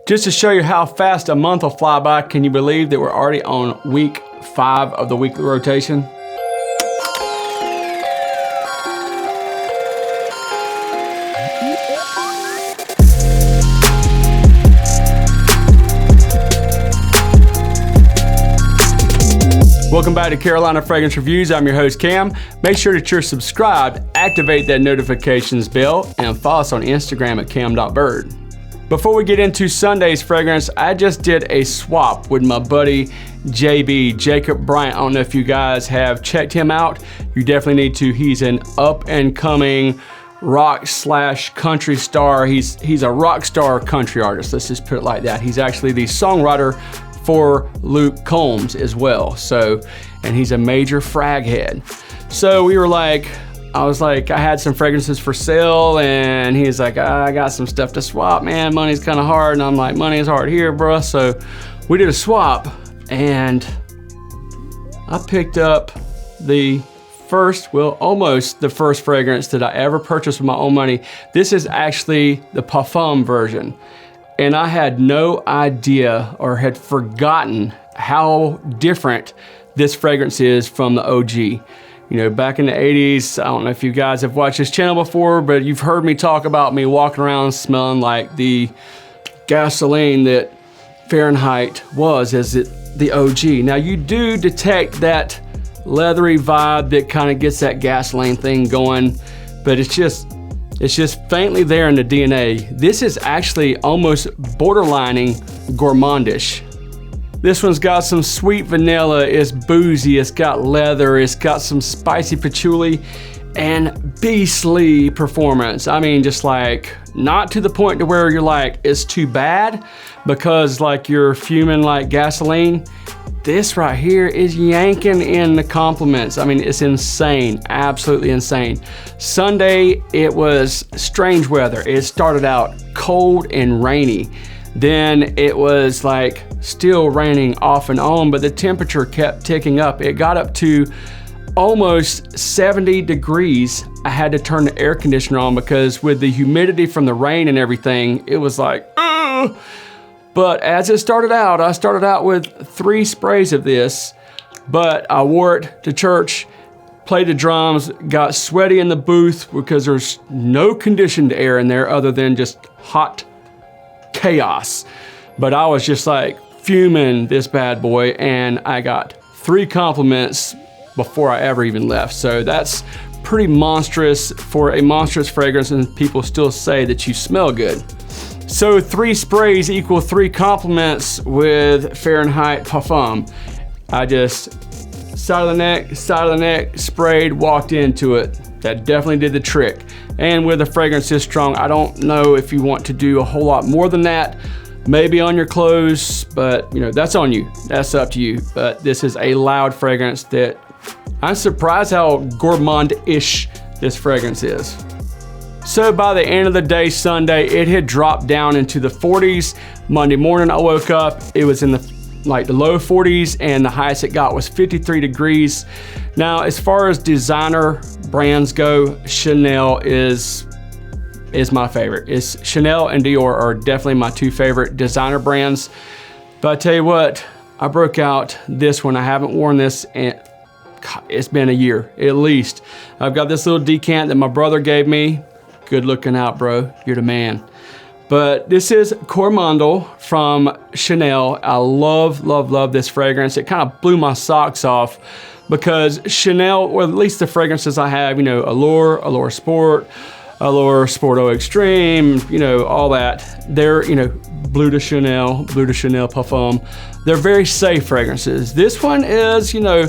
Just to show you how fast a month will fly by, can you believe that we're already on week 5 of the weekly rotation? Welcome back to Carolina Fragrance Reviews. I'm your host, Cam. Make sure that you're subscribed, activate that notifications bell, and follow us on Instagram at cam.byrd. Before we get into Sunday's fragrance, I just did a swap with my buddy JB, Jacob Bryant. I don't know if you guys have checked him out. You definitely need to. He's an up-and-coming rock/country star. He's a rock star country artist. Let's just put it like that. He's actually the songwriter for Luke Combs as well. So, and he's a major frag head. So we were like, I had some fragrances for sale, and he's like, I got some stuff to swap, man. Money's kind of hard. And I'm like, money is hard here, bro. So we did a swap, and I picked up almost the first fragrance that I ever purchased with my own money. This is actually the Parfum version. And I had no idea or had forgotten how different this fragrance is from the OG. You know, back in the 80s, I don't know if you guys have watched this channel before, but you've heard me talk about me walking around smelling like the gasoline that Fahrenheit was as the OG. Now you do detect that leathery vibe that kind of gets that gasoline thing going, but it's just faintly there in the DNA. This is actually almost borderlining gourmandish. This one's got some sweet vanilla, it's boozy, it's got leather, it's got some spicy patchouli, and beastly performance. I mean, just like, not to the point to where you're like, it's too bad, because like you're fuming like gasoline. This right here is yanking in the compliments. I mean, it's insane, absolutely insane. Sunday, it was strange weather. It started out cold and rainy. Then it was like still raining off and on, but the temperature kept ticking up. It got up to almost 70 degrees. I had to turn the air conditioner on because with the humidity from the rain and everything, it was like, ugh. But as it started out, I started out with 3 sprays of this, but I wore it to church, played the drums, got sweaty in the booth because there's no conditioned air in there other than just hot chaos. But I was just like fuming this bad boy, and I got 3 compliments before I ever even left. So that's pretty monstrous for a monstrous fragrance, and people still say that you smell good. So 3 sprays equal 3 compliments with Fahrenheit Parfum. I just side of the neck, sprayed, walked into it. That definitely did the trick. And with a fragrance this strong, I don't know if you want to do a whole lot more than that. Maybe on your clothes, but you know, that's on you. That's up to you. But this is a loud fragrance that I'm surprised how gourmand-ish this fragrance is. So by the end of the day, Sunday, it had dropped down into the 40s. Monday morning, I woke up, it was in the low 40s, and the highest it got was 53 degrees. Now, as far as designer brands go, Chanel is my favorite. Chanel and Dior are definitely my 2 favorite designer brands. But I tell you what, I broke out this one. I haven't worn this and it's been a year at least. I've got this little decant that my brother gave me. Good looking out, bro. You're the man. But this is Coromandel from Chanel. I love this fragrance. It kind of blew my socks off because Chanel, or at least the fragrances I have, you know, Allure Sport, Allure Sport Eau Extreme, you know, all that. They're, you know, Bleu de Chanel Parfum. They're very safe fragrances. This one is, you know,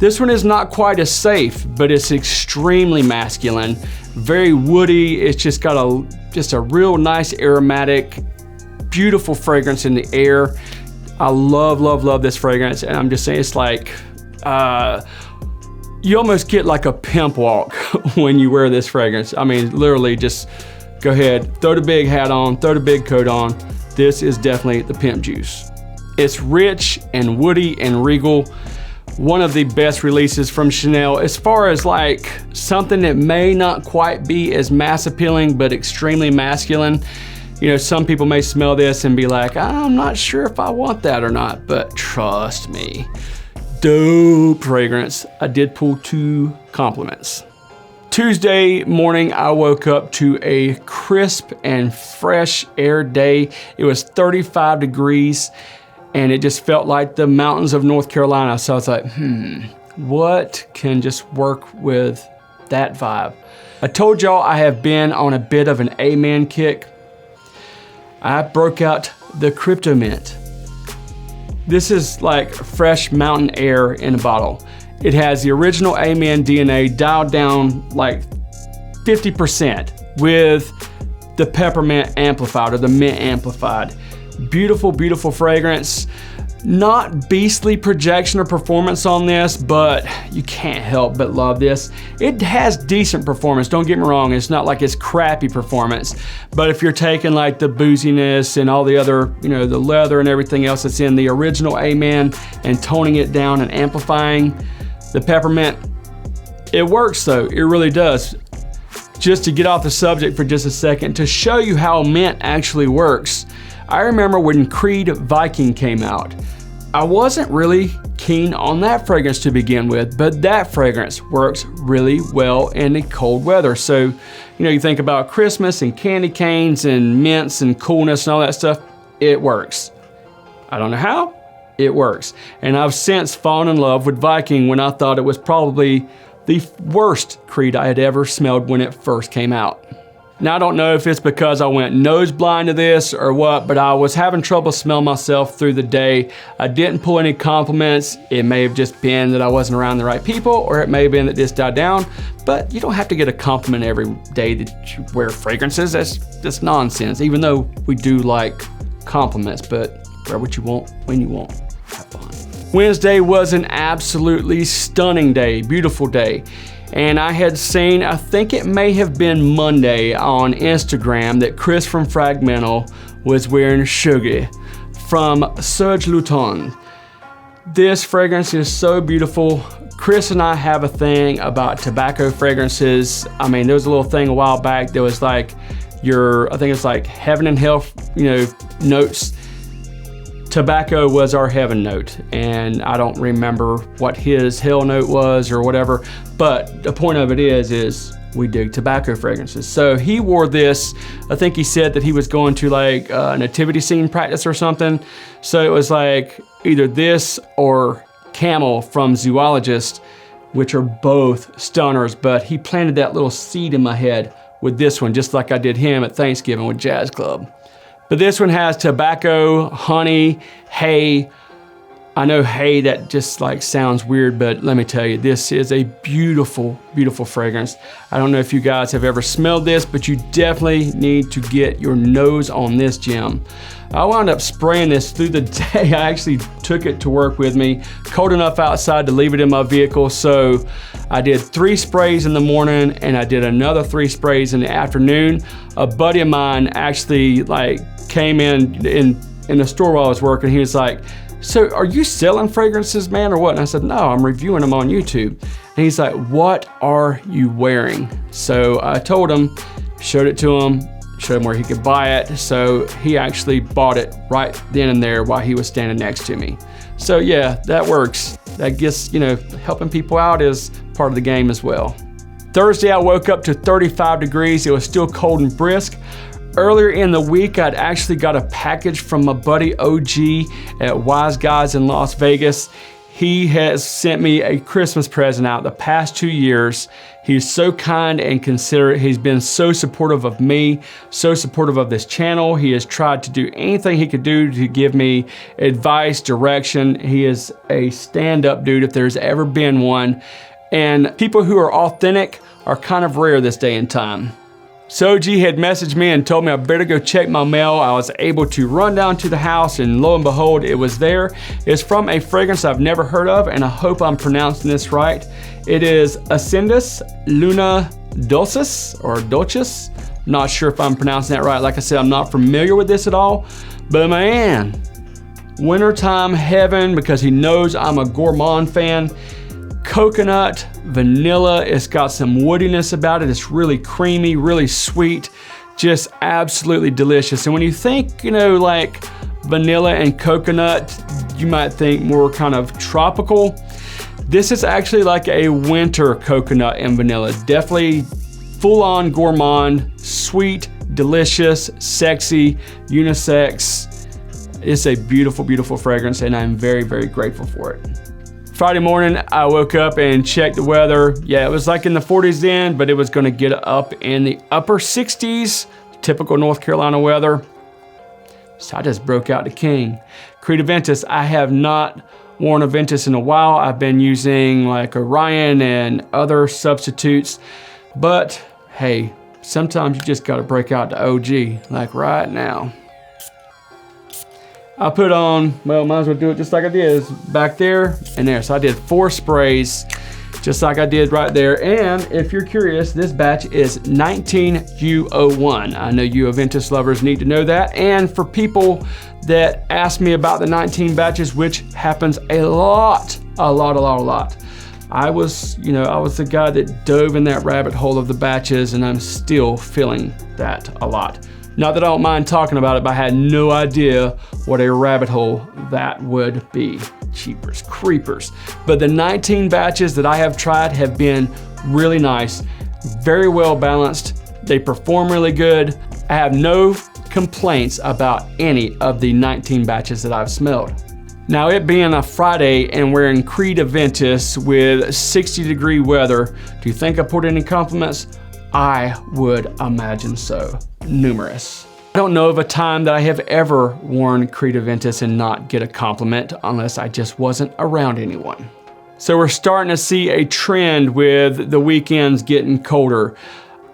this one is not quite as safe, but it's extremely masculine, very woody. It's just got a real nice aromatic, beautiful fragrance in the air. I love this fragrance, and I'm just saying, it's like, you almost get like a pimp walk when you wear this fragrance. I mean, literally just go ahead, throw the big hat on, throw the big coat on. This is definitely the pimp juice. It's rich and woody and regal. One of the best releases from Chanel as far as like something that may not quite be as mass appealing, but extremely masculine. You know, some people may smell this and be like, I'm not sure if I want that or not, but trust me, dope fragrance. I did pull 2 compliments. Tuesday morning, I woke up to a crisp and fresh air day. It was 35 degrees and it just felt like the mountains of North Carolina. So I was like, what can just work with that vibe? I told y'all I have been on a bit of an Amen kick. I broke out the Crypto Mint. This is like fresh mountain air in a bottle. It has the original Amen DNA dialed down like 50% with the peppermint amplified or the mint amplified. Beautiful, beautiful fragrance. Not beastly projection or performance on this, but you can't help but love this. It has decent performance, don't get me wrong. It's not like it's crappy performance, but if you're taking like the booziness and all the other, you know, the leather and everything else that's in the original Amen and toning it down and amplifying the peppermint, it works though, it really does. Just to get off the subject for just a second, to show you how mint actually works, I remember when Creed Viking came out, I wasn't really keen on that fragrance to begin with, but that fragrance works really well in the cold weather. So, you know, you think about Christmas and candy canes and mints and coolness and all that stuff, it works. I don't know how, it works. And I've since fallen in love with Viking when I thought it was probably the worst Creed I had ever smelled when it first came out. Now, I don't know if it's because I went nose blind to this or what, but I was having trouble smelling myself through the day. I didn't pull any compliments. It may have just been that I wasn't around the right people, or it may have been that this died down, but you don't have to get a compliment every day that you wear fragrances. That's nonsense, even though we do like compliments, but wear what you want, when you want. Have fun. Wednesday was an absolutely stunning day, beautiful day. And I had seen, I think it may have been Monday on Instagram, that Chris from Fragmental was wearing Chergui from Serge Lutens. This fragrance is so beautiful. Chris and I have a thing about tobacco fragrances. I mean, there was a little thing a while back that was like I think it's like heaven and hell, you know, notes. Tobacco was our heaven note, and I don't remember what his hell note was or whatever, but the point of it is we dig tobacco fragrances. So he wore this, I think he said that he was going to like a nativity scene practice or something. So it was like either this or Camel from Zoologist, which are both stunners, but he planted that little seed in my head with this one, just like I did him at Thanksgiving with Jazz Club. But this one has tobacco, honey, hay. I know hay, that just like sounds weird, but let me tell you, this is a beautiful, beautiful fragrance. I don't know if you guys have ever smelled this, but you definitely need to get your nose on this gem. I wound up spraying this through the day. I actually took it to work with me, cold enough outside to leave it in my vehicle. So I did 3 sprays in the morning and I did another 3 sprays in the afternoon. A buddy of mine actually like came in the store while I was working. He was like, so are you selling fragrances, man, or what? And I said, no, I'm reviewing them on YouTube. And he's like, what are you wearing? So I told him, showed it to him, showed him where he could buy it. So he actually bought it right then and there while he was standing next to me. So yeah, that works. That gets, you know, helping people out is part of the game as well. Thursday, I woke up to 35 degrees. It was still cold and brisk. Earlier in the week, I'd actually got a package from my buddy OG at Wise Guys in Las Vegas. He has sent me a Christmas present out the past 2 years. He's so kind and considerate. He's been so supportive of me, so supportive of this channel. He has tried to do anything he could do to give me advice, direction. He is a stand-up dude if there's ever been one. And people who are authentic are kind of rare this day and time. Serge had messaged me and told me I better go check my mail. I was able to run down to the house and lo and behold, it was there. It's from a fragrance I've never heard of, and I hope I'm pronouncing this right. It is Ascendus Luna Dulcis or Dulcis. Not sure if I'm pronouncing that right. Like I said, I'm not familiar with this at all, but man, wintertime heaven, because he knows I'm a Gourmand fan. Coconut, vanilla, it's got some woodiness about it. It's really creamy, really sweet. just absolutely delicious. And when you think, you know, like vanilla and coconut, you might think more kind of tropical. This is actually like a winter coconut and vanilla. Definitely full-on gourmand, sweet, delicious, sexy, unisex. It's a beautiful, beautiful fragrance, and I'm very, very grateful for it. Friday morning, I woke up and checked the weather. Yeah, it was like in the 40s then, but it was gonna get up in the upper 60s, typical North Carolina weather. So I just broke out the king. Creed Aventus, I have not worn Aventus in a while. I've been using like Orion and other substitutes, but hey, sometimes you just gotta break out the OG, like right now. I put on, well, might as well do it just like I did, back there and there. So I did 4 sprays, just like I did right there. And if you're curious, this batch is 19U01. I know you Aventus lovers need to know that. And for people that ask me about the 19 batches, which happens a lot. I was the guy that dove in that rabbit hole of the batches, and I'm still feeling that a lot. Not that I don't mind talking about it, but I had no idea what a rabbit hole that would be. Jeepers creepers. But the 19 batches that I have tried have been really nice, very well balanced. They perform really good. I have no complaints about any of the 19 batches that I've smelled. Now, it being a Friday and we're in Creed Aventus with 60-degree weather, do you think I put any compliments? I would imagine so. Numerous. I don't know of a time that I have ever worn Creed Aventus and not get a compliment, unless I just wasn't around anyone. So we're starting to see a trend with the weekends getting colder.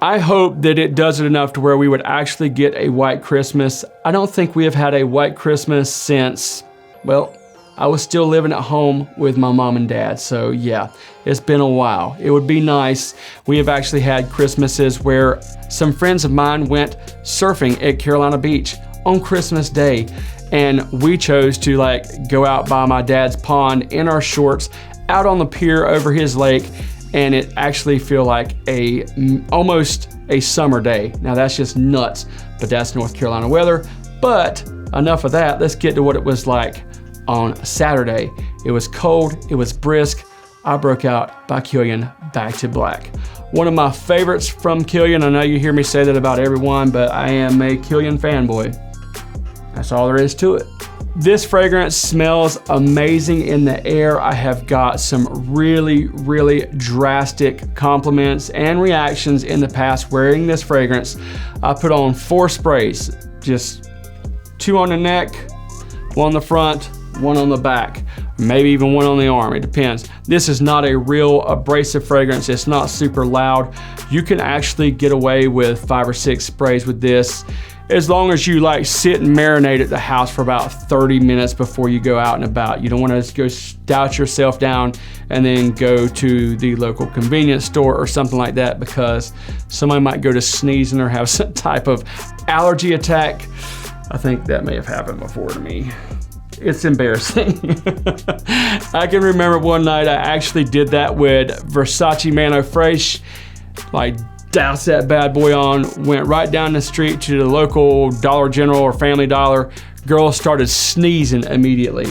I hope that it does it enough to where we would actually get a white Christmas. I don't think we have had a white Christmas since, well, I was still living at home with my mom and dad. So yeah, it's been a while. It would be nice. We have actually had Christmases where some friends of mine went surfing at Carolina Beach on Christmas Day. And we chose to like go out by my dad's pond in our shorts out on the pier over his lake. And it actually feel like almost a summer day. Now that's just nuts, but that's North Carolina weather. But enough of that, let's get to what it was like on Saturday. It was cold, it was brisk. I broke out by Kilian Back to Black. One of my favorites from Kilian. I know you hear me say that about everyone, but I am a Kilian fanboy. That's all there is to it. This fragrance smells amazing in the air. I have got some really, really drastic compliments and reactions in the past wearing this fragrance. I put on 4 sprays, just 2 on the neck, 1 on the front, 1 on the back, maybe even 1 on the arm, it depends. This is not a real abrasive fragrance. It's not super loud. You can actually get away with 5 or 6 sprays with this, as long as you like sit and marinate at the house for about 30 minutes before you go out and about. You don't want to go doubt yourself down and then go to the local convenience store or something like that, because somebody might go to sneezing or have some type of allergy attack. I think that may have happened before to me. It's embarrassing. I can remember one night I actually did that with Versace Mano Fresh. Like, doused that bad boy on, went right down the street to the local Dollar General or Family Dollar. Girl started sneezing immediately.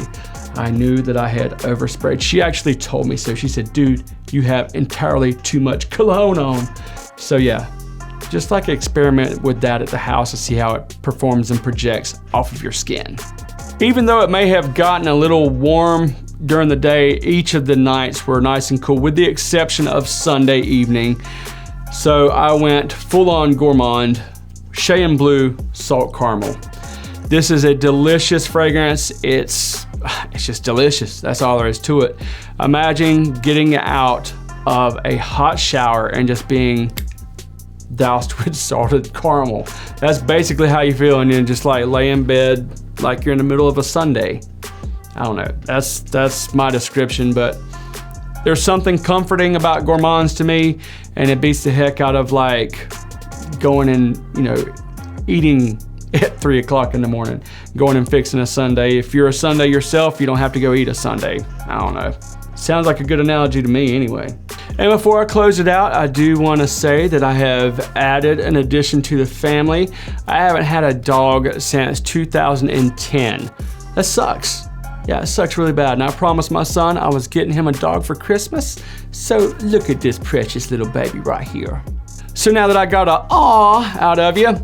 I knew that I had oversprayed. She actually told me so. She said, dude, you have entirely too much cologne on. So yeah, just like experiment with that at the house to see how it performs and projects off of your skin. Even though it may have gotten a little warm during the day, each of the nights were nice and cool, with the exception of Sunday evening. So I went full-on gourmand, Cheyenne Blue Salt Caramel. This is a delicious fragrance. It's just delicious. That's all there is to it. Imagine getting out of a hot shower and just being doused with salted caramel. That's basically how you feel, and then just like lay in bed like you're in the middle of a Sunday. I don't know. That's my description, but there's something comforting about gourmands to me, and it beats the heck out of like going and, eating at 3 o'clock in the morning, going and fixing a sundae. If you're a sundae yourself, you don't have to go eat a sundae. I don't know. Sounds like a good analogy to me anyway. And before I close it out, I do want to say that I have added an addition to the family. I haven't had a dog since 2010. That sucks. Yeah, it sucks really bad. And I promised my son I was getting him a dog for Christmas. So look at this precious little baby right here. So now that I got a aw out of you,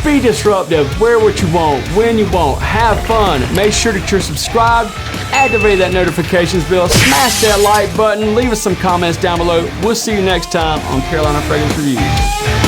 be disruptive, wear what you want, when you want, have fun. Make sure that you're subscribed, activate that notifications bell, smash that like button, leave us some comments down below. We'll see you next time on Carolina Fragrance Reviews.